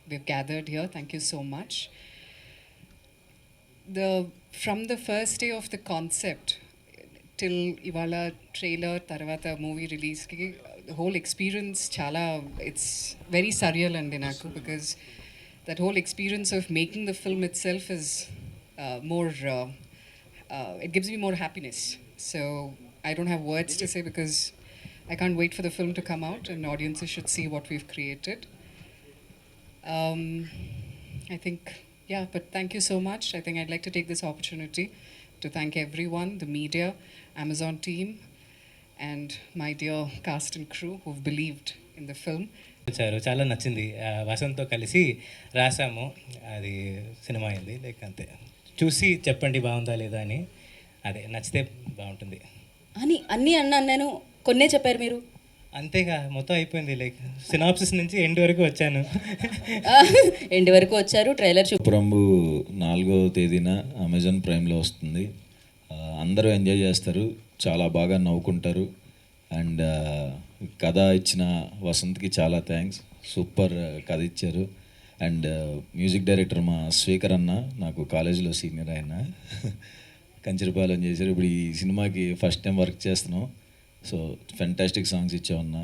we've gathered here. Thank you so much. From the first day of the concept till ivala trailer tarvata movie release ki the whole experience chala it's very surreal and naku because that whole experience of making the film itself is more it gives me more happiness. So I don't have words to say because I can't wait for the film to come out and audiences should see what we've created. Um, I think, yeah, but thank you so much. I think I'd like to take this opportunity to thank everyone, the media, Amazon team, and my dear cast and crew who've believed in the film. వచ్చారు, చాలా నచ్చింది. వసంత్తో కలిసి రాసాము, అది cinema అయింది. Like అంతే, చూసి చెప్పండి బాగుందా లేదా అని. అదే నచ్చితే బాగుంటుంది అని అన్నీ అన్నాను నేను, కొన్నే చెప్పారు మీరు. అంతేగా, మొత్తం అయిపోయింది. లైక్ సినాప్సిస్ నుంచి ఎండ్ వరకు వచ్చాను. ఎండ్ వరకు వచ్చారు. ట్రైలర్ పురంబు 4వ తేదీన అమెజాన్ ప్రైమ్లో వస్తుంది. అందరూ ఎంజాయ్ చేస్తారు, చాలా బాగా నవ్వుకుంటారు. అండ్ కథ ఇచ్చిన వసంత్కి చాలా థ్యాంక్స్, సూపర్ కథ ఇచ్చారు. అండ్ మ్యూజిక్ డైరెక్టర్ మా స్వీకర్ అన్న, నాకు కాలేజీలో సీనియర్ ఆయన, కంచరపాలెం చేశారు. ఇప్పుడు ఈ సినిమాకి ఫస్ట్ టైం వర్క్ చేస్తున్నాం. సో ఫెంటాస్టిక్ సాంగ్స్ ఇచ్చామన్న,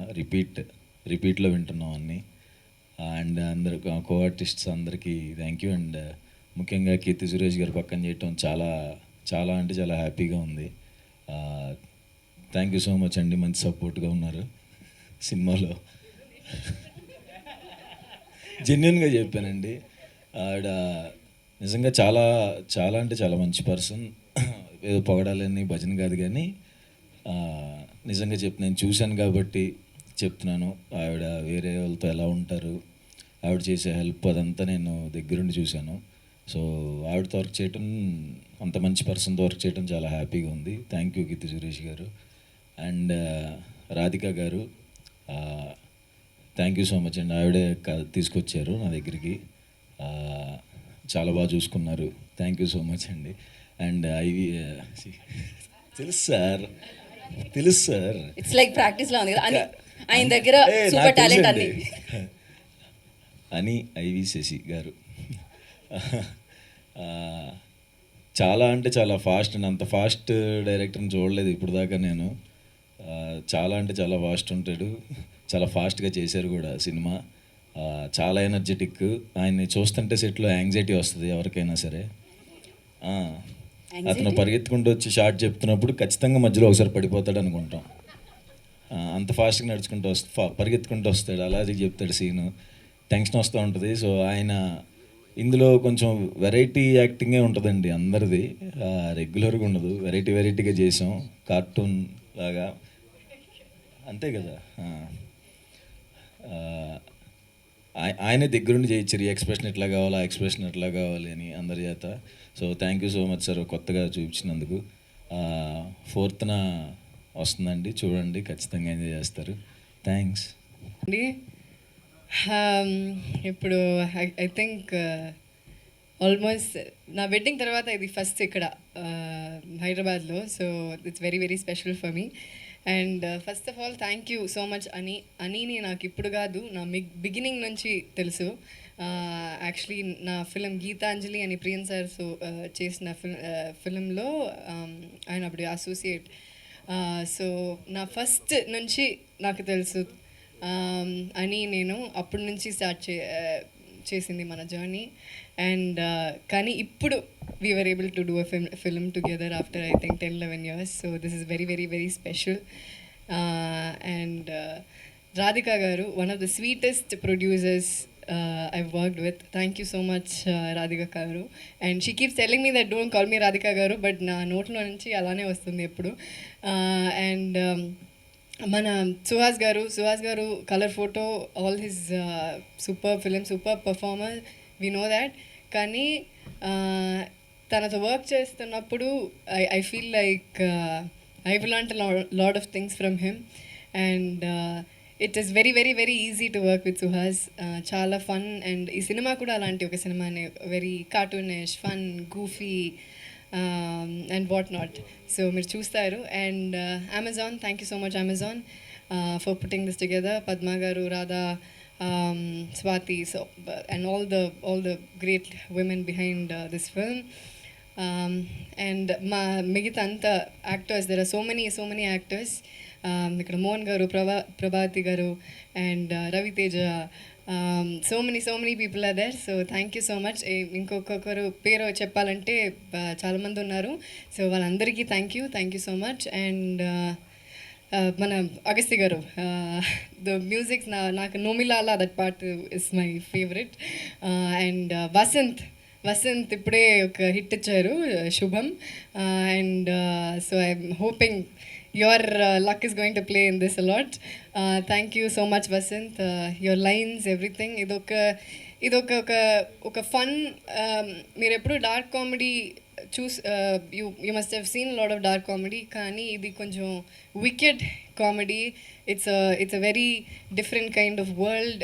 రిపీట్లో వింటున్నాం అన్నీ. అండ్ అందరు కో ఆర్టిస్ట్స్ అందరికీ థ్యాంక్ యూ. అండ్ ముఖ్యంగా కీర్తి సురేష్ గారు పక్కన చేయటం చాలా చాలా అంటే చాలా హ్యాపీగా ఉంది. థ్యాంక్ యూ సో మచ్ అండి, మంచి సపోర్ట్గా ఉన్నారు సినిమాలో. జెన్యున్గా చెప్పానండి. ఆవిడ నిజంగా చాలా చాలా అంటే చాలా మంచి పర్సన్. ఏదో పొగడాలని భజన కాదు, కానీ నిజంగా నేను చూశాను కాబట్టి చెప్తున్నాను. ఆవిడ వేరే వాళ్ళతో ఎలా ఉంటారు, ఆవిడ చేసే హెల్ప్ అదంతా నేను దగ్గరుండి చూశాను. సో ఆవిడతో వర్క్ చేయటం, అంత మంచి పర్సన్తో వర్క్ చేయడం చాలా హ్యాపీగా ఉంది. థ్యాంక్ యూ కీర్తి సురేష్ గారు. అండ్ రాధిక గారు, థ్యాంక్ యూ సో మచ్ అండి. ఆవిడే తీసుకొచ్చారు నా దగ్గరికి, చాలా బాగా చూసుకున్నారు. థ్యాంక్ యూ సో మచ్ అండి. అండ్ తెలుసు సార్, ఇట్స్ లైక్ ప్రాక్టీస్లో ఉంది కదా ఆయన దగ్గర, సూపర్ టాలెంట్ అన్ని. అని ఐవి శశి గారు చాలా అంటే చాలా ఫాస్ట్ అండి. అంత ఫాస్ట్ డైరెక్టర్ని చూడలేదు ఇప్పుడు దాకా నేను. చాలా అంటే చాలా ఫాస్ట్ ఉంటాడు, చాలా ఫాస్ట్గా చేశారు కూడా సినిమా. చాలా ఎనర్జెటిక్. ఆయన్ని చూస్తుంటే సెట్లో యాంగ్జైటీ వస్తుంది ఎవరికైనా సరే. అతను పరిగెత్తుకుంటూ వచ్చి షార్ట్ చెప్తున్నప్పుడు ఖచ్చితంగా మధ్యలో ఒకసారి పడిపోతాడు అనుకుంటాం. అంత ఫాస్ట్గా నడుచుకుంటూ పరిగెత్తుకుంటూ వస్తాడు, అలాగే చెప్తాడు సీను. టెన్షన్ వస్తూ ఉంటుంది. సో ఆయన ఇందులో కొంచెం వెరైటీ యాక్టింగే ఉంటుందండి అందరిది, రెగ్యులర్గా ఉండదు. వెరైటీగా చేసాం, కార్టూన్ లాగా, అంతే కదా. ఆయనే దగ్గరుండి చేయించారు, ఈ ఎక్స్ప్రెషన్ ఎట్లా కావాలి, ఆ ఎక్స్ప్రెషన్ ఎట్లా కావాలి అని అందరి చేత. So thank you so much sir, కొత్తగా చూపించినందుకు. 4th వస్తుందండి, చూడండి, ఖచ్చితంగా ఎంజాయ్ చేస్తారు. థ్యాంక్స్ అండి. ఇప్పుడు ఐ థింక్ ఆల్మోస్ట్ నా వెడ్డింగ్ తర్వాత ఇది ఫస్ట్ ఇక్కడ హైదరాబాద్లో. So it's very very special for me. And first of all thank you so much అనీని నాకు ఇప్పుడు కాదు, నా బిగినింగ్ నుంచి తెలుసు. యాక్చువల్లీ నా ఫిలిం గీతాంజలి అని ప్రియన్ సార్ చేసిన ఫిలింలో ఆయన అప్పుడు అసోసియేట్. సో నా ఫస్ట్ నుంచి నాకు తెలుసు అని, నేను అప్పటి నుంచి స్టార్ట్ చేసింది మన జర్నీ. అండ్ కానీ ఇప్పుడు we were able to do a film together after I think 10-11 years. So this is very very very special. And Radhika garu, one of the sweetest producers I've worked with. Thank you so much Radhika garu. And she keeps telling me that don't call me Radhika garu, but na note lo nunchi alane vastundi eppudu. And మన సుహాస్ గారు colour photo, all his super film, super performer, we know that. కానీ తనతో work చేస్తున్నప్పుడు I feel like I will learn lot of things from him. And it is very very very easy to work with Suhas. చాలా fun. And ఈ సినిమా కూడా అలాంటి ఒక సినిమానే, very cartoonish, fun, goofy and what not. So మీరు చూస్తారు. And Amazon, thank you so much Amazon for putting this together. Padma garu, Radha, Swati, so and all the great women behind this film. And మా మిగతా అంతా actors, there are so many actors. ఇక్కడ Mohan garu, Prabhati garu, and Raviteja, so many people are there. So thank you so much. ఇంకొకరు పేరు చెప్పాలంటే చాలామంది ఉన్నారు. సో వాళ్ళందరికీ thank you so much. And మన అగస్తి గారు, ద మ్యూజిక్ నాకు నోమిలాలా that part is my favourite. And Vasanth ఇప్పుడే ఒక హిట్ ఇచ్చారు, శుభం. And so I'm hoping your luck is going to play in this allot. Thank you so much Vasant, your lines, everything. ఇదొక fun. మీరు ఎప్పుడు dark comedy you must have seen lot of dark comedy, కానీ ఇది కొంచెం wicked comedy. It's a very different kind of world.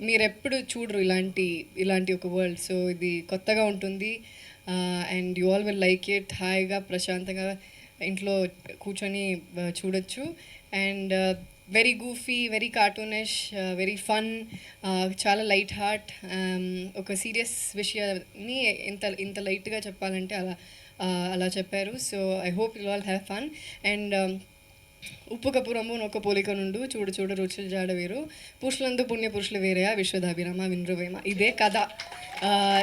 మీరు ఎప్పుడు చూడరు ఇలాంటి ఒక వరల్డ్. సో ఇది కొత్తగా ఉంటుంది. And you all will like it. హాయిగా ప్రశాంతంగా ఇంట్లో కూర్చొని చూడొచ్చు. And very goofy, very cartoonish, very fun, చాలా లైట్ హార్ట్. ఒక సీరియస్ విషయాన్ని ఇంత లైట్గా చెప్పాలంటే అలా చెప్పారు. So I hope you all have fun. And ఉప్పు కప్పురమ్ము నొక్క పోలిక నుండు చూడ రుచులు జాడ వేరు, పురుషులందు పుణ్య పురుషులు వేరేయా విశ్వదాభిరామ వినృవేమ. ఇదే కథ,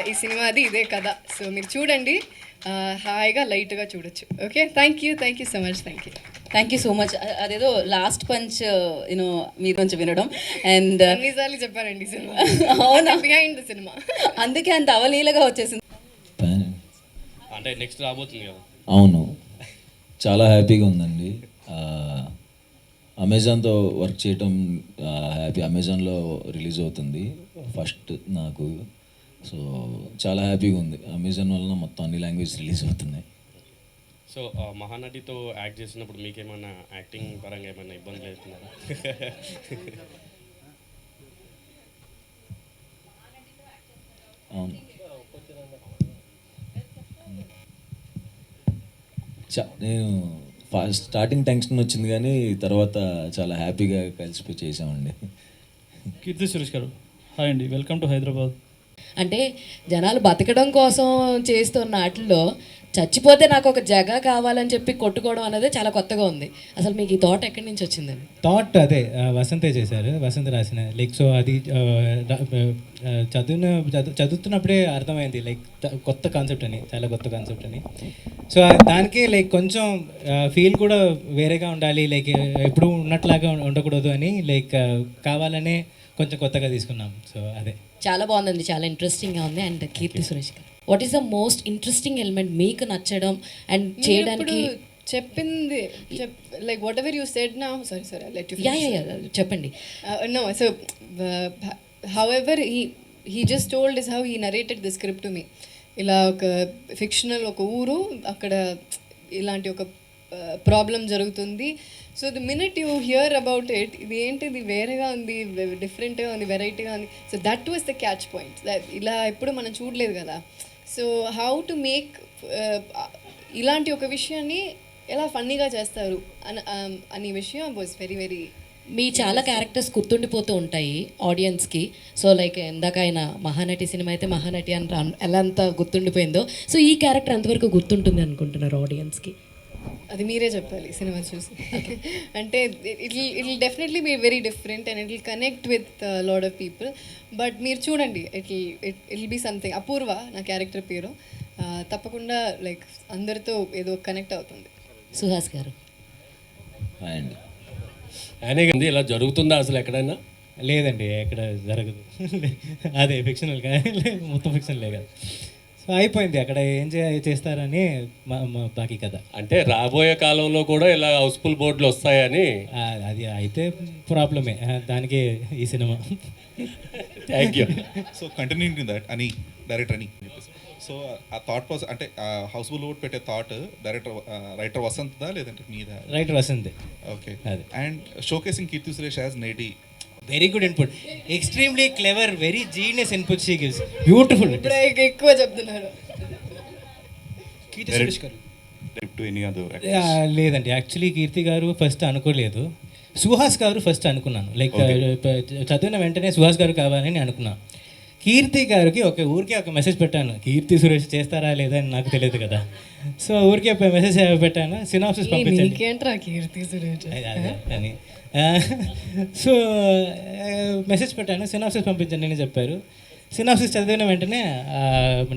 ఈ సినిమాది ఇదే కథ. సో మీరు చూడండి, హాయిగా లైట్గా చూడొచ్చు. Okay, thank you so much. Thank you so much. అదేదో లాస్ట్ పంచ్ మీరు కొంచెం వినడం. అండ్ ఎన్నిసార్లు చెప్పారండి సినిమా, అవునా, బిహైండ్ ద సినిమా, అందుకే అంత అవలీలగా వచ్చేసింది. అంటే నెక్స్ట్ రాబోతుంది కదా. అవును, చాలా హ్యాపీగా ఉందండి. అమెజాన్తో వర్క్ చేయటం హ్యాపీ. అమెజాన్లో రిలీజ్ అవుతుంది ఫస్ట్ నాకు. సో చాలా హ్యాపీగా ఉంది. అమెజాన్ వలన మొత్తం అన్ని లాంగ్వేజ్ రిలీజ్ అవుతున్నాయి. సో మహానటితో యాక్ట్ చేసినప్పుడు మీకేమన్నా యాక్టింగ్ పరంగా ఏమైనా ఇబ్బందులు అవుతున్నారా? అవును, నేను స్టార్టింగ్ టెన్షన్ వచ్చింది, కానీ తర్వాత చాలా హ్యాపీగా కలిసిపోయి చేసామండి. కీర్తి సురేష్ గారు, హాయ్ అండి, వెల్కమ్ టు హైదరాబాద్. అంటే జనాలు బతకడం కోసం చేస్తున్న వాటిల్లో చచ్చిపోతే నాకు ఒక జగ కావాలని చెప్పి కొట్టుకోవడం అనేది చాలా కొత్తగా ఉంది. అసలు మీకు ఈ థాట్ ఎక్కడి నుంచి వచ్చిందండి? థాట్ అదే వసంతే చేశారు, వసంత్ రాసిన. లైక్ సో అది చదువుతున్నప్పుడే అర్థమైంది, లైక్ కొత్త కాన్సెప్ట్ అని, చాలా కొత్త కాన్సెప్ట్ అని. సో దానికి లైక్ కొంచెం ఫీల్ కూడా వేరేగా ఉండాలి, లైక్ ఎప్పుడు ఉన్నట్లాగా ఉండకూడదు అని లైక్ కావాలనే కొంచెం కొత్తగా తీసుకున్నాం. సో అదే చాలా బాగుందండి, చాలా ఇంట్రెస్టింగ్గా ఉంది. And Keerthi Suresh garu, what is the most interesting element మీకు నచ్చడం అండ్ చేయడానికి? చెప్పింది like what ever you said now. Sorry let you yeah చెప్పండి. No, so however he just told is how he narrated the script to me. ఇలా ఒక fictional ఒక ఊరు, అక్కడ ఇలాంటి ఒక ప్రాబ్లం జరుగుతుంది. So the minute you hear about it, ఇది ఏంటిది వేరేగా ఉంది, డిఫరెంట్గా ఉంది, వెరైటీగా ఉంది. So that was the catch point. ఇలా ఎప్పుడు మనం చూడలేదు కదా. సో హౌ టు మేక్ ఇలాంటి ఒక విషయాన్ని ఎలా ఫన్నీగా చేస్తారు అనే విషయం వాజ్ వెరీ వెరీ. మీ చాలా క్యారెక్టర్స్ గుర్తుండిపోతూ ఉంటాయి ఆడియన్స్కి. సో లైక్ ఇందాక ఆయన మహానటి సినిమా అయితే మహానటి అని ఎలా అంత గుర్తుండిపోయిందో, సో ఈ క్యారెక్టర్ ఎంతవరకు గుర్తుంటుంది అనుకుంటున్నారు ఆడియన్స్కి? అది మీరే చెప్పాలి సినిమా చూసి. అంటే it will definitely be very different and it will connect with lot of people. But మీరు చూడండి, it will be something. Apoorva నా క్యారెక్టర్ పేరు. తప్పకుండా లైక్ అందరితో ఏదో కనెక్ట్ అవుతుంది. సుహాస్ గారు, అండ్ ఆయనే కదా, ఇలా జరుగుతుందా అసలు ఎక్కడైనా? లేదండి, ఎక్కడ జరగదు. అదే ఫిక్షనల్ కానీ మొత్తం ఫిక్షనలే కదా. సో అయిపోయింది, అక్కడ ఏం చేస్తారని బాకీ కదా. అంటే రాబోయే కాలంలో కూడా ఇలా హౌస్ఫుల్ బోర్డులు వస్తాయని. అది అయితే ప్రాబ్లమే, దానికి ఈ సినిమా. Thank you. So continuing that అని డైరెక్టర్ అని చెప్పేసి, సో ఆ థాట్ ప్రాసెస్ అంటే హౌస్ఫుల్ బోర్డ్ పెట్టే థాట్ రైటర్ వసంత్దా లేదంటే మీద? రైటర్ వసంత్. ఓకే. అదే. And showcasing Keerthi Suresh as నేటి. Very good input, extremely clever, very genius input she gives, beautiful. ఇప్పుడు ఎక్కువ చెప్తున్నారు. Keerthi Suresh garu to any other? లేదండి, యాక్చువల్లీ కీర్తి గారు ఫస్ట్ అనుకోలేదు. సుహాస్ గారు ఫస్ట్ అనుకున్నాను, లైక్ చదివిన వెంటనే సుహాస్ గారు కావాలని అనుకున్నాను. కీర్తి గారికి ఊరికే ఒక మెసేజ్ పెట్టాను, కీర్తి సురేష్ చేస్తారా లేదా అని నాకు తెలియదు కదా. సో ఊరికే మెసేజ్ పెట్టాను, సినాప్సిస్ పంపించండి నీకేంట్రా కీర్తి సురేష్ అని. సో మెసేజ్ పెట్టాను, సినాప్సిస్ పంపించండి అని చెప్పారు. సినాప్సిస్ చదివిన వెంటనే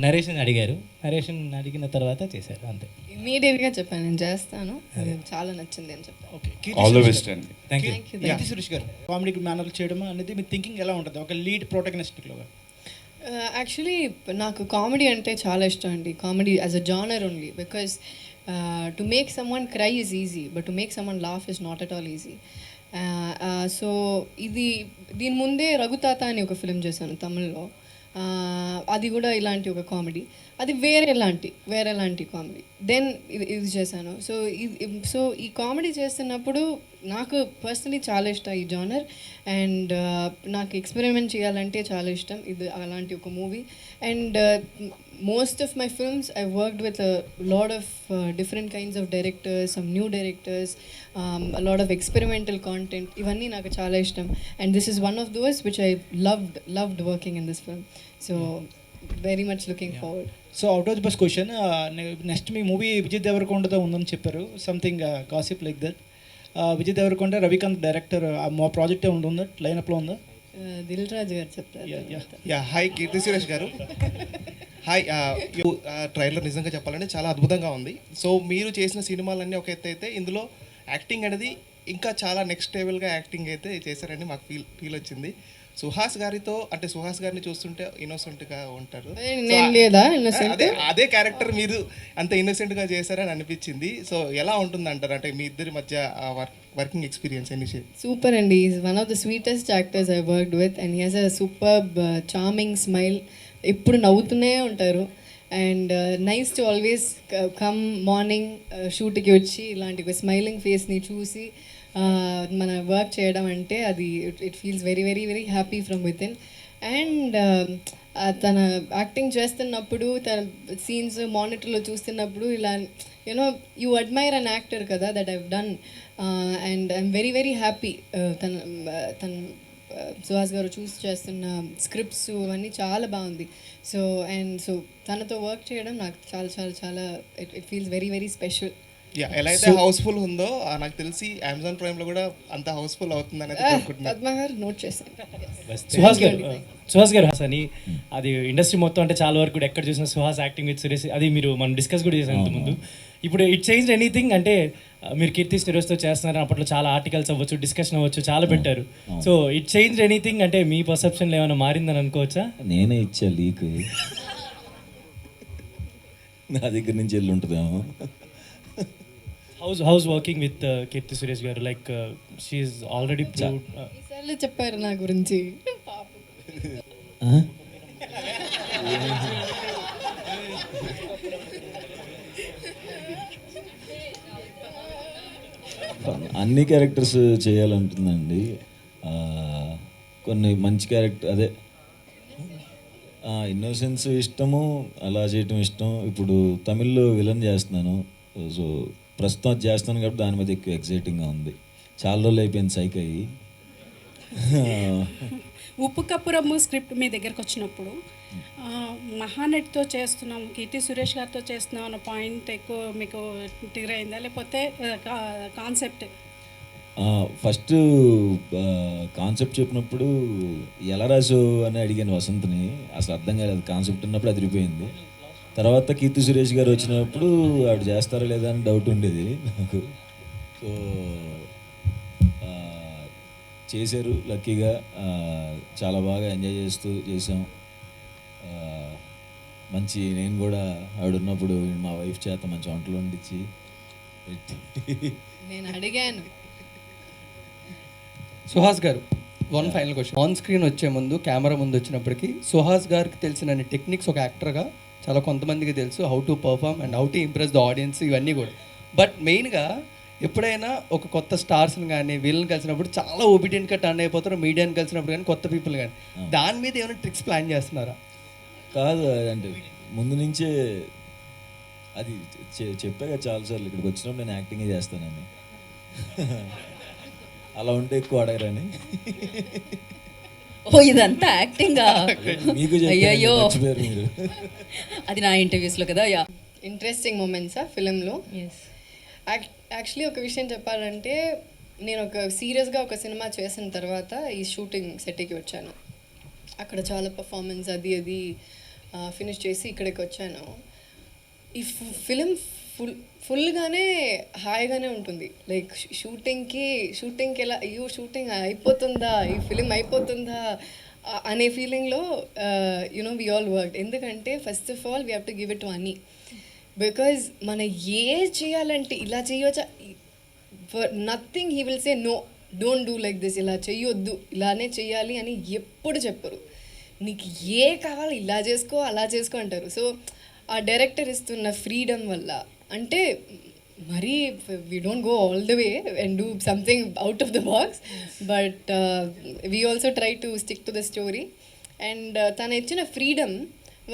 నరేషన్ అడిగారు, నరేషన్ అడిగిన తర్వాత చేశారు, అంతే. ఇమీడియట్గా చెప్పాను నేను చేస్తాను, అది చాలా నచ్చింది అని చెప్పాను. ఓకే, ఆల్ ద బెస్ట్ అండి. Thank you. Keerthi Suresh garu comedy manner చేయడం అనేది మీ థింకింగ్ ఎలా ఉంటుంది ఒక లీడ్ ప్రోటగనిస్ట్లో? యాక్చువల్లీ నాకు కామెడీ అంటే చాలా ఇష్టం అండి, comedy as a genre only, because to make some one cry is easy, but to make some one laugh is not at all easy. So దీని ముందే రఘుతాత అని ఒక ఫిలిం చేశాను తమిళ్లో, అది కూడా ఇలాంటి ఒక కామెడీ, అది వేరే లాంటి కామెడీ. దెన్ ఇది చేశాను. సో ఈ కామెడీ చేస్తున్నప్పుడు నాకు పర్సనలీ చాలా ఇష్టం ఈ జానర్, అండ్ నాకు ఎక్స్పెరిమెంట్ చేయాలంటే చాలా ఇష్టం, ఇది అలాంటి ఒక movie. And most of my films I worked with a lot of different kinds of directors, some new directors, a lot of experimental content. Ivanni naku chaala ishtam, and this is one of those which I loved working in this film. So very much looking forward. So out of the box question, next మీ movie Vijay దేవరకొండతో ఉందని చెప్పారు, something gossip like that. Vijay Devarakonda, Ravikanth director, మా ప్రాజెక్టే ఉందా, లైనప్లో ఉందా? దిల్ రాజు గారు చెప్తారు. యా హాయ్ కీర్తి సురేష్ గారు. హాయ్, ట్రైలర్ నిజంగా చెప్పాలంటే చాలా అద్భుతంగా ఉంది. సో మీరు చేసిన సినిమాలన్నీ ఒక ఎత్తు అయితే ఇందులో యాక్టింగ్ అనేది ఇంకా చాలా నెక్స్ట్ లెవెల్గా యాక్టింగ్ అయితే చేశారని మాకు ఫీల్ వచ్చింది. సుహాస్ గారిని చూస్తుంటే ఇన్నోసెంట్గా ఉంటారు. నేను లేదా innocent? అదే క్యారెక్టర్ మీరు అంత ఇన్నోసెంట్గా చేశారని అనిపించింది. సో ఎలా ఉంటుంది అంటారు, అంటే మీ ఇద్దరి మధ్య వర్కింగ్ ఎక్స్పీరియన్స్ ఎన్ని? Super, and he is one of the sweetest actors I worked with, and he has a superb charming smile. ఎప్పుడు నవ్వుతూనే ఉంటారు, and nice to always come morning షూట్కి వచ్చి ఇలాంటి ఒక స్మైలింగ్ ఫేస్ని చూసి మన వర్క్ చేయడం అంటే అది it feels very very very happy from with in. And తన యాక్టింగ్ చేస్తున్నప్పుడు, తన సీన్స్ మానిటర్లో చూస్తున్నప్పుడు ఇలా you know you admire an actor కదా, that I've done, and I'm very very happy. తన సుహాస్ గారు చూస్ చేస్తున్న స్క్రిప్ట్స్ అవన్నీ చాలా బాగుంది. సో తనతో వర్క్ చేయడం నాకు చాలా చాలా చాలా it feels very very special. Yeah, ఎలా అయితే హౌస్ఫుల్ ఉందో నాకు తెలిసి అమెజాన్ ప్రైమ్లో కూడా అంత హౌస్ఫుల్ అవుతుంది అనేది అనుకుంటున్నాను. పద్మ గారు నోట్ చేశాను. సుహాస్ గారు అని అది ఇండస్ట్రీ మొత్తం అంటే చాలా వరకు కూడా ఎక్కడ చూసిన సుహాస్ యాక్టింగ్ విత్ సురేష్, అది మనం డిస్కస్ కూడా చేసాం ఇంతకుముందు. ఇప్పుడు ఇట్ చేంజ్ ఎనీథింగ్ అంటే మీరు కీర్తి సురేష్తో చేస్తున్నారు, అప్పట్లో చాలా ఆర్టికల్స్ అవ్వచ్చు, డిస్కషన్ అవ్వచ్చు, చాలా పెట్టారు. సో ఇట్ చేంజ్ ఎనీథింగ్ అంటే మీ పర్సెప్షన్లో ఏమైనా మారిందని అనుకోవచ్చా? నేనే ఇచ్చా లీక్, నా దగ్గర నుంచి వెళ్ళి ఉంటుందేమో. హౌస్ వర్కింగ్ విత్ కీర్తి సురేష్ గారు, like she is already proved. ఈసారి చెప్పారు నా గురించి. అన్ని క్యారెక్టర్స్ చేయాలంటుందండి, కొన్ని మంచి క్యారెక్టర్ అదే ఇన్నోసెన్స్ ఇష్టము, అలా చేయటం ఇష్టం. ఇప్పుడు తమిళ్లో విలన్ చేస్తున్నాను, సో ప్రస్తుతం అది చేస్తాను కాబట్టి దాని మీద ఎక్కువ ఎక్సైటింగ్గా ఉంది. చాలా రోజులు అయిపోయింది సైక్ అయ్యి. ఉప్పు కప్పురమ్ము స్క్రిప్ట్ మీ దగ్గరకు వచ్చినప్పుడు మహానటితో చేస్తున్నాం, కీర్తి సురేష్ గారితో చేస్తున్నాం అన్న పాయింట్ ఎక్కువ మీకు ట్రిగర్ అయిందా, లేకపోతే కాన్సెప్ట్? ఫస్ట్ కాన్సెప్ట్ చెప్పినప్పుడు ఎలా రాసు అని అడిగాను వసంత్ని, అసలు అర్థం కాలేదు. కాన్సెప్ట్ ఉన్నప్పుడు అదిరిపోయింది. తర్వాత కీర్తి సురేష్ గారు వచ్చినప్పుడు ఆవిడ చేస్తారా లేదా అని డౌట్ ఉండేది నాకు. సో చేశారు లక్కీగా, చాలా బాగా ఎంజాయ్ చేస్తూ చేసాం. మంచి నేను కూడా ఆవిడ ఉన్నప్పుడు మా వైఫ్ చేత మంచి వంటలు వండించి నేను అడిగాను. సుహాస్ గారు, one final question. On screen వచ్చే ముందు, కెమెరా ముందు వచ్చినప్పటికీ సుహాస్ గారికి తెలిసిన టెక్నిక్స్ ఒక యాక్టర్గా చాలా కొంతమందికి తెలుసు, how to perform and how to impress the audience, ఇవన్నీ కూడా. బట్ మెయిన్గా ఎప్పుడైనా ఒక కొత్త స్టార్స్ని కానీ వీళ్ళని కలిసినప్పుడు చాలా ఒబీడియంట్గా టర్న్ అయిపోతారు, మీడియాని కలిసినప్పుడు కానీ కొత్త పీపుల్ కానీ, దాని మీద ఏమైనా ట్రిక్స్ ప్లాన్ చేస్తున్నారా? కాదు, అంటే ముందు నుంచే అది చెప్పాక చాలాసార్లు, ఇక్కడికి వచ్చినప్పుడు నేను యాక్టింగే చేస్తానని. అలా ఉంటే ఎక్కువ అడగరని ఓ ఇదంతా యాక్టింగా? మీకు అయ్యయ్యో, మర్చిపోయారు మీరు. అది నా ఇంటర్వ్యూస్లో కదా. యా, ఇంట్రెస్టింగ్ మూమెంట్సా ఫిలింలో? యాక్చువల్లీ ఒక విషయం చెప్పాలంటే, నేను ఒక సీరియస్గా ఒక సినిమా చేసిన తర్వాత ఈ షూటింగ్ సెట్కి వచ్చాను. అక్కడ చాలా పర్ఫార్మెన్స్ అది ఫినిష్ చేసి ఇక్కడికి వచ్చాను. ఈ ఫిలిం ఫుల్గానే హాయిగానే ఉంటుంది. లైక్ షూటింగ్కి ఎలా అయ్యో షూటింగ్ అయిపోతుందా, ఈ ఫిలిం అయిపోతుందా అనే ఫీలింగ్లో యునో వి ఆల్ వర్క్. ఎందుకంటే first of all we have to give it to Annie. Because మనం చేయాలంటే ఇలా చేయవచ్చా, nothing he will say no, don't do like this, ఇలా చెయ్యొద్దు, ఇలానే చెయ్యాలి అని ఎప్పుడు చెప్పరు. నీకు కావాలి ఇలా చేసుకో అలా చేసుకో అంటారు. సో ఆ డైరెక్టర్ ఇస్తున్న ఫ్రీడమ్ వల్ల, అంటే మరీ we don't go all the way and do something out of the box, but we also try to stick to the story. And తను ఇచ్చిన ఫ్రీడమ్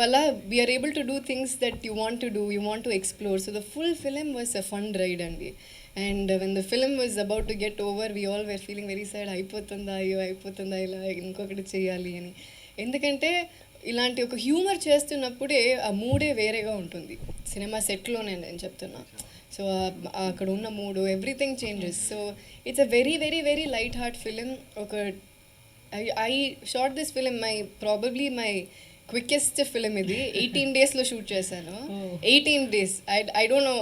వల్ల we're able to do things that you want to do, you want to explore. So the full film was a fun ride అండి. And when the film was about to get over, we all were feeling very sad, అయిపోతుందా అయ్యో అయిపోతుందా ఇలా ఇంకొకటి చేయాలి అని. ఎందుకంటే ఇలాంటి ఒక హ్యూమర్ చేస్తున్నప్పుడే ఆ మూడే వేరేగా ఉంటుంది. సినిమా సెట్లోనే నేను చెప్తున్నా. సో అక్కడ ఉన్న మూడు everything changes. So it's a very very very light heart film. ఒక I short this film probably my quickest film ఇది. 18 daysలో షూట్ చేశాను. 18 days. I don't know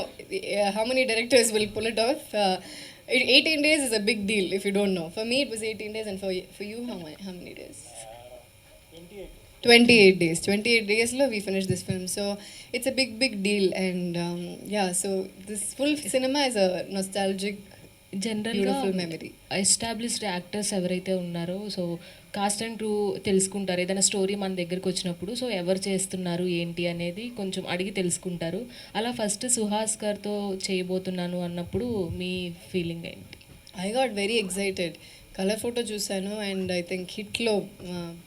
how many directors will pull it off. 18 days is a big deal if you don't know. For me it was 18 days, and for you how many days? 28 days. 28 daysలో we finished this film. So it's a big deal. And yeah, so this full cinema is a nostalgic, beautiful memory. Established actors ఎవరైతే ఉన్నారో, so cost and crew తెలుసుకుంటారు. ఏదైనా story మన దగ్గరికి వచ్చినప్పుడు so ఎవరు చేస్తున్నారు ఏంటి అనేది కొంచెం అడిగి తెలుసుకుంటారు. అలా ఫస్ట్ సుహాస్ గారితో చేయబోతున్నాను అన్నప్పుడు మీ ఫీలింగ్ ఏంటి? I got very excited. Colour photo చూశాను అండ్ ఐ థింక్ హిట్లో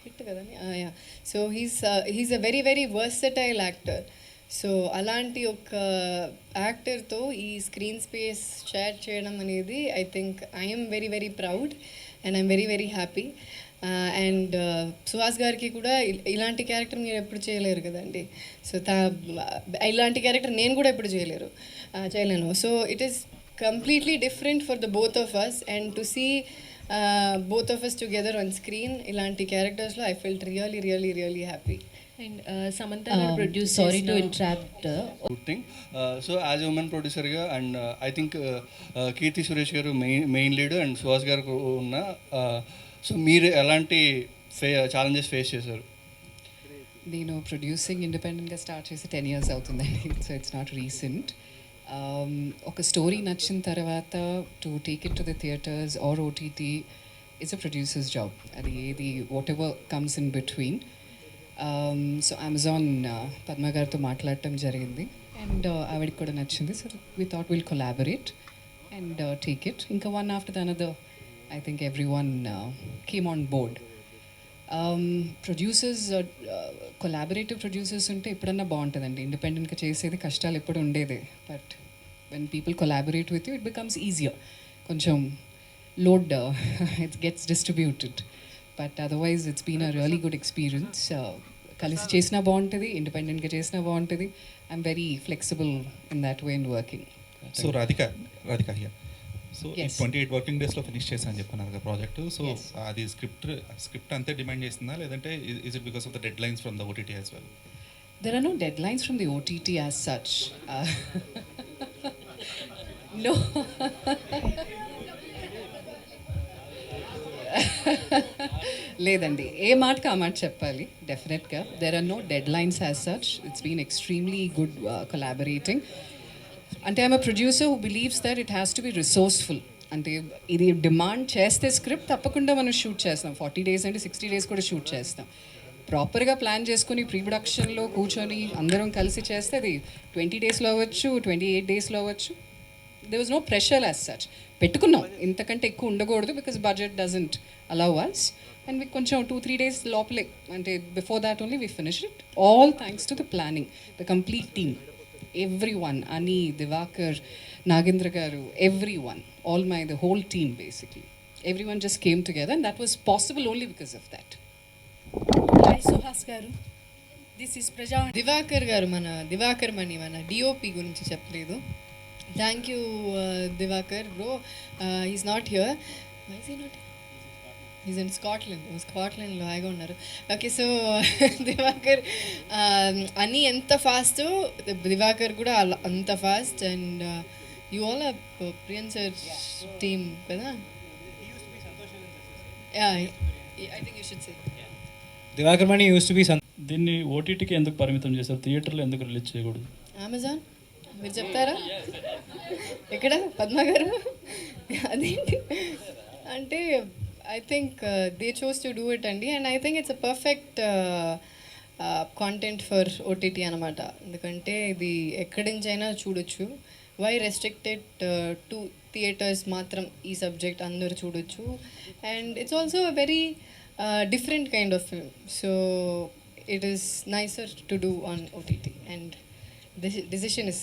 హిట్ కదండి. Yeah, so he's a very very versatile actor. So అలాంటి ఒక యాక్టర్తో ఈ స్క్రీన్ స్పేస్ షేర్ చేయడం అనేది I think I'm very very proud and I'm very very happy. And Suhas గారికి కూడా ఇలాంటి క్యారెక్టర్ మీరు ఎప్పుడు చేయలేరు కదండి. సో ఇలాంటి క్యారెక్టర్ నేను కూడా ఎప్పుడు చేయలేను. So it is completely different for the both of us, and to see both of us together on screen ilanti characters lo I felt really happy. And Samantha produced, sorry to interrupt. Good thing. So as women ప్రొడ్యూసర్గా and I think కీర్తి సురేష్ గారు main lead and Suhas గారు ఉన్న, so మీరు ఎలాంటి challenges face చేశారు? నేను producing ఇండిపెండెంట్గా start చేసి 10 years అవుతుందండి. So it's not recent. ఒక స్టోరీ నచ్చిన తర్వాత to take it to the theatres or OTT it's a producers job. అది ఏది whatever comes in between. So Amazon Padma గారితో మాట్లాడటం జరిగింది అండ్ ఆవిడకి కూడా నచ్చింది. So we thought will collaborate and take it. ఇంకా one after the another I think every one came on board. Producers collaborative producers ఉంటే ఎప్పుడన్నా బాగుంటుందండి. ఇండిపెండెంట్గా చేసేది కష్టాలు ఎప్పుడు ఉండేదే. But when people collaborate with you it becomes easier. కొంచెం load it gets distributed. But otherwise it's been a really good experience. కలిసి చేసినా బాగుంటుంది, ఇండిపెండెంట్గా చేసినా బాగుంటుంది. I'm very flexible in that way in working. So Radhika here. So 28 working daysలో finish చేశాను అని చెప్పాను కదా ప్రాజెక్ట్. సో అది స్క్రిప్ట్ అంతే డిమాండ్ చేస్తుందా, లేదంటే is it because of the dead lines from the OTT as well? There are no deadlines from the OTT as such. No. లేదండి, ఏ మాటకి ఆ మాట చెప్పాలి. డెఫినెట్గా there are no dead lines as such. It's been extremely good collaborating. అంటే I'm a producer who believes that it has to be resourceful. అంటే ఇది demand చేస్తే స్క్రిప్ట్ తప్పకుండా మనం షూట్ చేస్తాం. 40 days అంటే 60 days కూడా షూట్ చేస్తాం. ప్రాపర్గా ప్లాన్ చేసుకుని ప్రీ ప్రొడక్షన్లో కూర్చొని అందరం కలిసి చేస్తే అది 20 daysలో అవ్వచ్చు, 28 daysలో అవ్వచ్చు. there was no pressure as such. పెట్టుకున్నాం ఇంతకంటే ఎక్కువ ఉండకూడదు because budget doesn't allow us. And మీకు కొంచెం 2-3 days లోపలే, అంటే before that only we finish it. All thanks to the planning, the complete team, every one. అని, దివాకర్, నాగేంద్ర గారు, every one, the whole team basically. everyone just came together, and that was possible only because of that. Hi Suhas గారు, this is ప్రజా. దివాకర్ గారు, మన దివాకర్ మణి, మన DOP గురించి చెప్పలేదు. Thank you Divakar bro. Is not here. Is not is in స్కాట్లాండ్లో హాయిగా ఉన్నారు. ఓకే, సో దివాకర్ అని ఎంత ఫాస్ట్, దివాకర్ కూడా అంత fast. And you all are Priyan sir team కదా. I think you should say Divakar Mani used to be. దీన్ని ఓటీటీకి ఎందుకు పరిమితం చేశారు, థియేటర్లో ఎందుకు రిలీజ్ చేయకూడదు? అమెజాన్ మీరు చెప్తారా? ఎక్కడ పద్మ గారు? అదేంటి అంటే I think they chose to do it అండి. And I think it's a perfect content for OTT అనమాట. ఎందుకంటే ఇది ఎక్కడి నుంచైనా చూడొచ్చు. వై రెస్ట్రిక్టెడ్ టు థియేటర్స్ మాత్రం ఈ సబ్జెక్ట్ అందరూ చూడొచ్చు. And it's also a very different kind of film, so it is nicer to do on OTT, and the decision is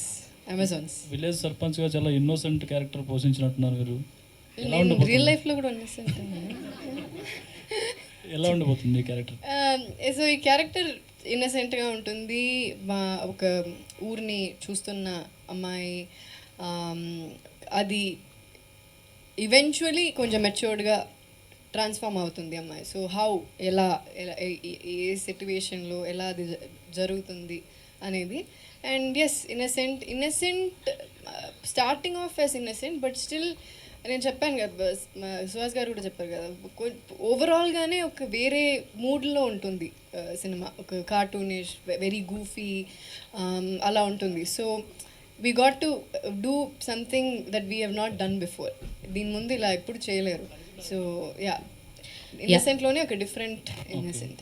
Amazon's. Village సర్పంచ్గా చాలా ఇన్నోసెంట్ క్యారెక్టర్ పోషించినట్టున్నారు మీరు. రియల్ లైఫ్లో కూడా ఉన్నసెంట్. ఎలా ఉండబోతుంది ఈ క్యారెక్టర్? సో ఈ క్యారెక్టర్ ఇన్నసెంట్గా ఉంటుంది. మా ఒక ఊరిని చూస్తున్న అమ్మాయి, అది ఈవెన్చువలీ కొంచెం మెచ్యూర్డ్గా ట్రాన్స్ఫార్మ్ అవుతుంది అమ్మాయి. సో హౌ, ఎలా ఏ సిట్యువేషన్లో ఎలా అది జరుగుతుంది అనేది. And yes, innocent starting of as innocent, but still నేను చెప్పాను కదా, సుహాస్ గారు కూడా చెప్పారు కదా, ఓవరాల్గానే ఒక వేరే మూడ్లో ఉంటుంది సినిమా. ఒక కార్టూనిష్, వెరీ గూఫీ అలా ఉంటుంది. So we got to do something that we have not done before. దీని ముందు ఇలా ఎప్పుడు చేయలేరు. సో యా, ఇన్నసెంట్లోనే ఒక డిఫరెంట్ ఇన్నసెంట్.